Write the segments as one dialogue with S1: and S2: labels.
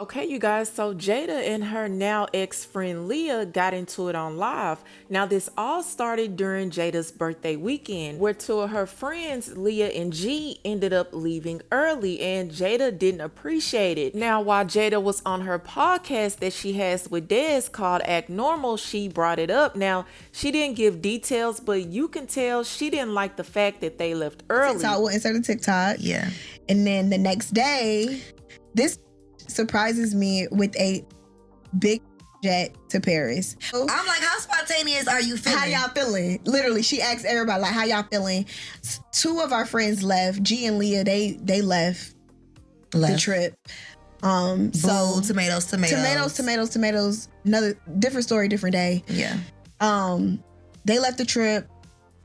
S1: Okay, you guys, so Jada and her now ex-friend Leah got into it on live. Now, this all started during Jada's birthday weekend, where two of her friends, Leah and G, ended up leaving early, and Jada didn't appreciate it. Now, while Jada was on her podcast that she has with Dez called Act Normal, she brought it up. Now, she didn't give details, but you can tell she didn't like the fact that they left early.
S2: TikTok will insert a TikTok.
S3: Yeah.
S2: And then the next day, this surprises me with a big jet to Paris.
S3: I'm like, how spontaneous are you feeling?
S2: How y'all feeling? Literally, she asked everybody, like, how y'all feeling? Two of our friends left. G and Leah, they left the trip. So
S3: tomatoes.
S2: Another different story, different day.
S3: Yeah.
S2: They left the trip,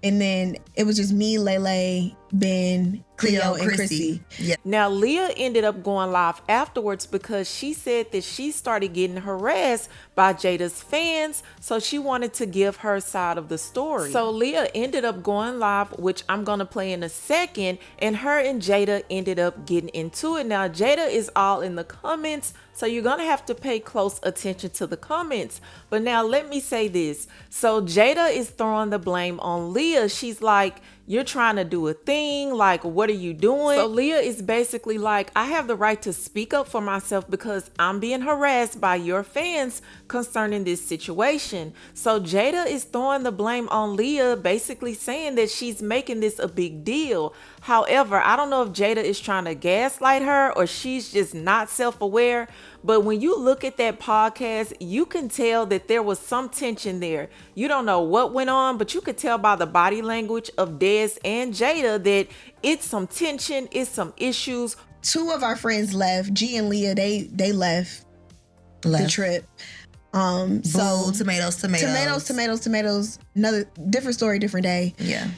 S2: and then it was just me, Lele, Ben, Cleo, and Chrissy.
S3: Yeah.
S1: Now, Leah ended up going live afterwards because she said that she started getting harassed by Jada's fans, so she wanted to give her side of the story. So Leah ended up going live, which I'm going to play in a second, and her and Jada ended up getting into it. Now, Jada is all in the comments, so you're going to have to pay close attention to the comments. But now let me say this. So Jada is throwing the blame on Leah. She's like, you're trying to do a thing, like, what are you doing? So Leah is basically like, I have the right to speak up for myself because I'm being harassed by your fans concerning this situation. So Jada is throwing the blame on Leah, basically saying that she's making this a big deal. However, I don't know if Jada is trying to gaslight her or she's just not self-aware. But when you look at that podcast, you can tell that there was some tension there. You don't know what went on, but you could tell by the body language of Dez and Jada that it's some tension, it's some issues.
S2: Two of our friends left. G and Leah, they left the trip. Tomatoes. Another different story, different day.
S3: Yeah.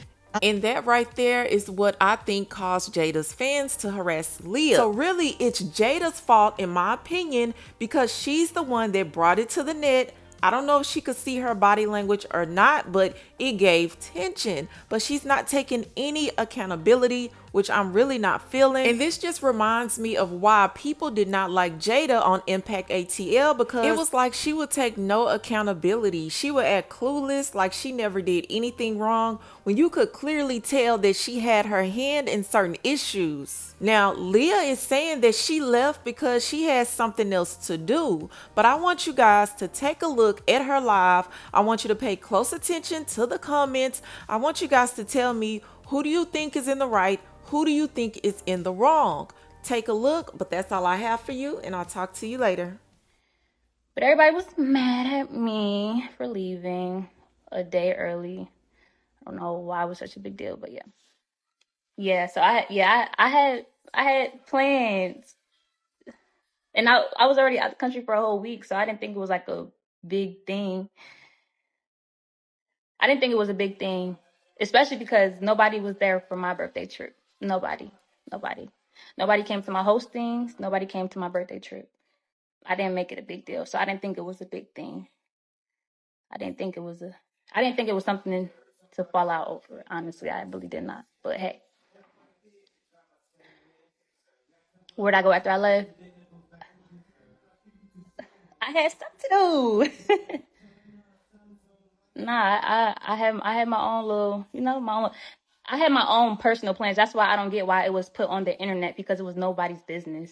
S1: And that right there is what I think caused Jada's fans to harass Leah. So really, it's Jada's fault, in my opinion, because she's the one that brought it to the net. I don't know if she could see her body language or not, but it gave tension. But she's not taking any accountability, which I'm really not feeling. And this just reminds me of why people did not like Jada on Impact ATL, because it was like she would take no accountability. She would act clueless, like she never did anything wrong, when you could clearly tell that she had her hand in certain issues. Now, Leah is saying that she left because she has something else to do. But I want you guys to take a look at her live. I want you to pay close attention to the comments. I want you guys to tell me, who do you think is in the right? Who do you think is in the wrong? Take a look, but that's all I have for you, and I'll talk to you later.
S4: But everybody was mad at me for leaving a day early. I don't know why it was such a big deal, but yeah. Yeah, so I had plans. And I was already out the country for a whole week, so I didn't think it was like a big thing. I didn't think it was a big thing, especially because nobody was there for my birthday trip. Nobody came to my hostings. Nobody came to my birthday trip. I didn't make it a big deal, so I didn't think it was a big thing. I didn't think it was something to fall out over. Honestly, I really did not. But hey, where'd I go after I left? I had stuff to do. Nah, I had my own little, I had my own personal plans. That's why I don't get why it was put on the internet, because it was nobody's business.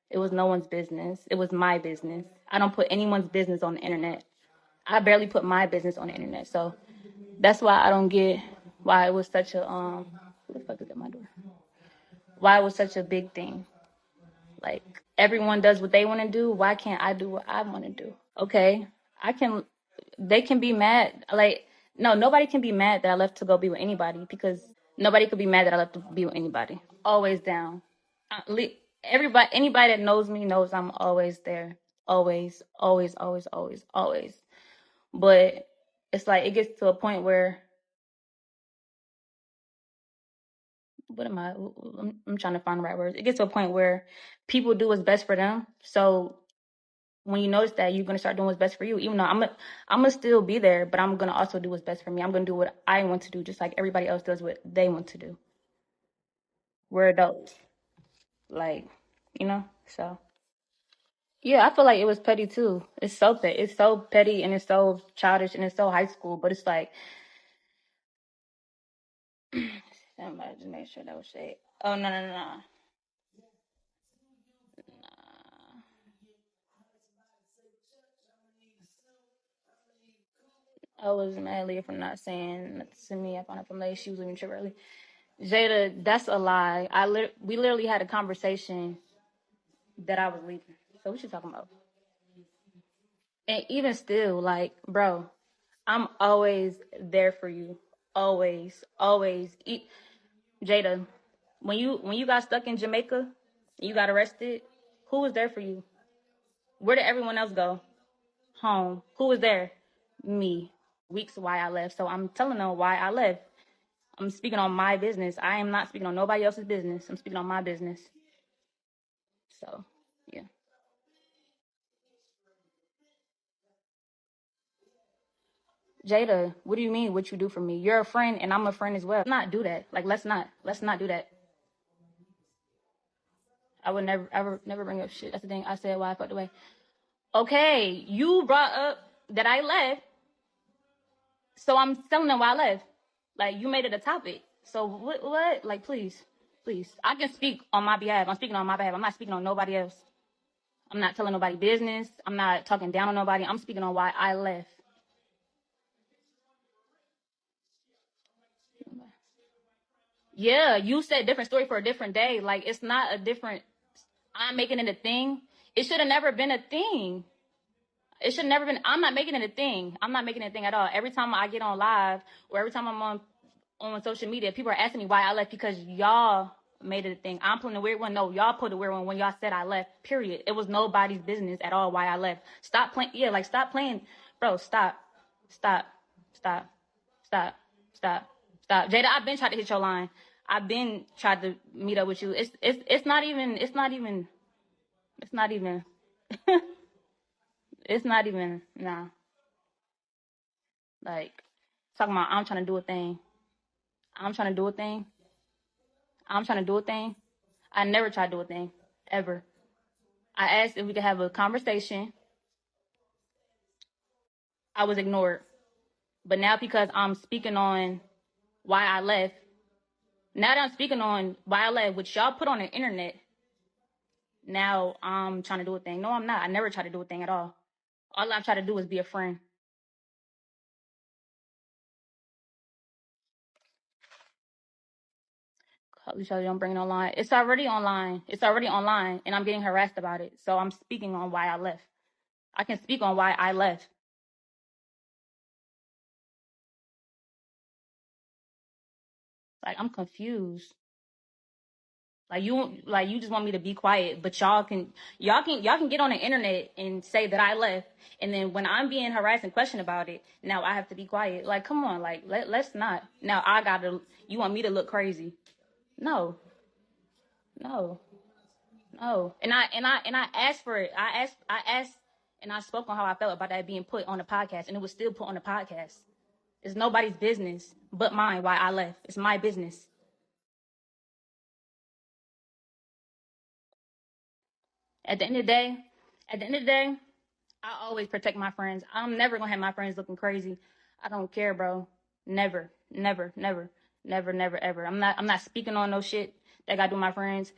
S4: It was no one's business. It was my business. I don't put anyone's business on the internet. I barely put my business on the internet. So that's why I don't get why it was such a who the fuck is at my door? Why it was such a big thing. Like, everyone does what they want to do. Why can't I do what I want to do? Okay, they can be mad. Like, no, nobody can be mad that I left to go be with anybody, because nobody could be mad that I left to be with anybody. Always down. Anybody that knows me knows I'm always there. Always, always, always, always, always. But it's like, it gets to a point where, I'm trying to find the right words. It gets to a point where people do what's best for them. So when you notice that, you're going to start doing what's best for you. Even though I'm gonna still be there, but I'm going to also do what's best for me. I'm going to do what I want to do, just like everybody else does what they want to do. We're adults. Like, so. Yeah, I feel like it was petty too. It's so petty. It's so petty and it's so childish and it's so high school. But it's like, somebody just make sure that was shade. Oh no no no no. I was mad at Leah for not saying nothing to me. I found out from Leah she was leaving trip early. Jada, that's a lie. We literally had a conversation that I was leaving. So what you talking about? And even still, like, bro, I'm always there for you. Always, always. Jada, when you got stuck in Jamaica, you got arrested. Who was there for you? Where did everyone else go? Home. Who was there? Me. Weeks why I left. So I'm telling them why I left. I'm speaking on my business. I am not speaking on nobody else's business. I'm speaking on my business. So, yeah. Jada, what do you mean what you do for me? You're a friend and I'm a friend as well. Let's not do that. Like, let's not do that. I would never ever never bring up shit. That's the thing. I said why I fucked away. Okay, you brought up that I left, so I'm telling them why I left. Like, you made it a topic. So what? Like, please. I can speak on my behalf. I'm speaking on my behalf. I'm not speaking on nobody else. I'm not telling nobody business. I'm not talking down on nobody. I'm speaking on why I left. Yeah, you said different story for a different day. Like, it's not a different. I'm making it a thing. It should have never been a thing. It should never been. I'm not making it a thing. I'm not making it a thing at all. Every time I get on live or every time I'm on social media, people are asking me why I left because y'all made it a thing. I'm putting a weird one. No, y'all put a weird one when y'all said I left. Period. It was nobody's business at all why I left. Stop playing. Yeah, like stop playing, bro. Stop. Stop. Stop. Stop. Stop. Stop. Jada, I've been trying to hit your line. I've been tried to meet up with you. It's not even. It's not even. It's not even. It's not even. Nah. Like, talking about I'm trying to do a thing. I'm trying to do a thing. I'm trying to do a thing. I never tried to do a thing. Ever. I asked if we could have a conversation. I was ignored. But now because I'm speaking on why I left, now that I'm speaking on why I left, which y'all put on the internet, now I'm trying to do a thing. No, I'm not. I never tried to do a thing at all. All I try to do is be a friend. Holy shit, I'm bringing it online. It's already online. It's already online, and I'm getting harassed about it. So I'm speaking on why I left. I can speak on why I left. Like, I'm confused. Like you just want me to be quiet, but y'all can get on the internet and say that I left, and then when I'm being harassed and questioned about it, now I have to be quiet. Like, come on, like let's not. Now I gotta. You want me to look crazy? No, no, no. And I asked for it. I asked, and I spoke on how I felt about that being put on the podcast, and it was still put on the podcast. It's nobody's business but mine why I left. It's my business. At the end of the day, at the end of the day, I always protect my friends. I'm never gonna have my friends looking crazy. I don't care, bro. Never, never, never, never, never, ever. I'm not speaking on no shit that got to do with my friends.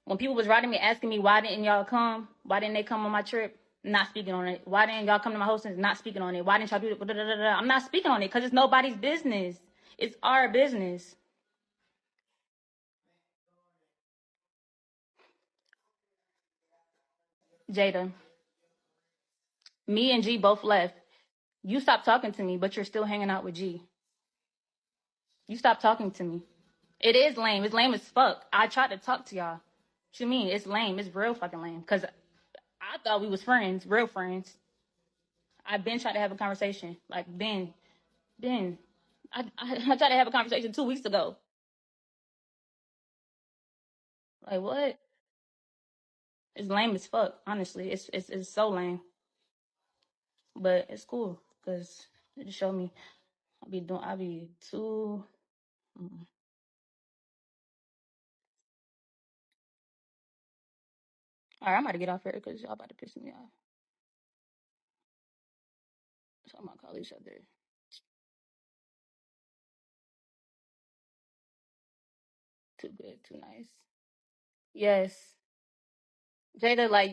S4: When people was writing me asking me why didn't y'all come? Why didn't they come on my trip? Not speaking on it. Why didn't y'all come to my hostings? Not speaking on it. Why didn't y'all do it? I'm not speaking on it because it's nobody's business. It's our business. Jada, me and G both left. You stopped talking to me, but you're still hanging out with G. You stopped talking to me. It is lame. It's lame as fuck. I tried to talk to y'all. What you mean? It's lame. It's real fucking lame. Cause I thought we was friends, real friends. I've been trying to have a conversation. Like Ben. I tried to have a conversation 2 weeks ago. Like what? It's lame as fuck. Honestly, it's so lame. But it's cool because it just showed me I be too. All right, I'm about to get off here because y'all about to piss me off. So I'm gonna call each other. Too good, too nice. Yes. Jada, like,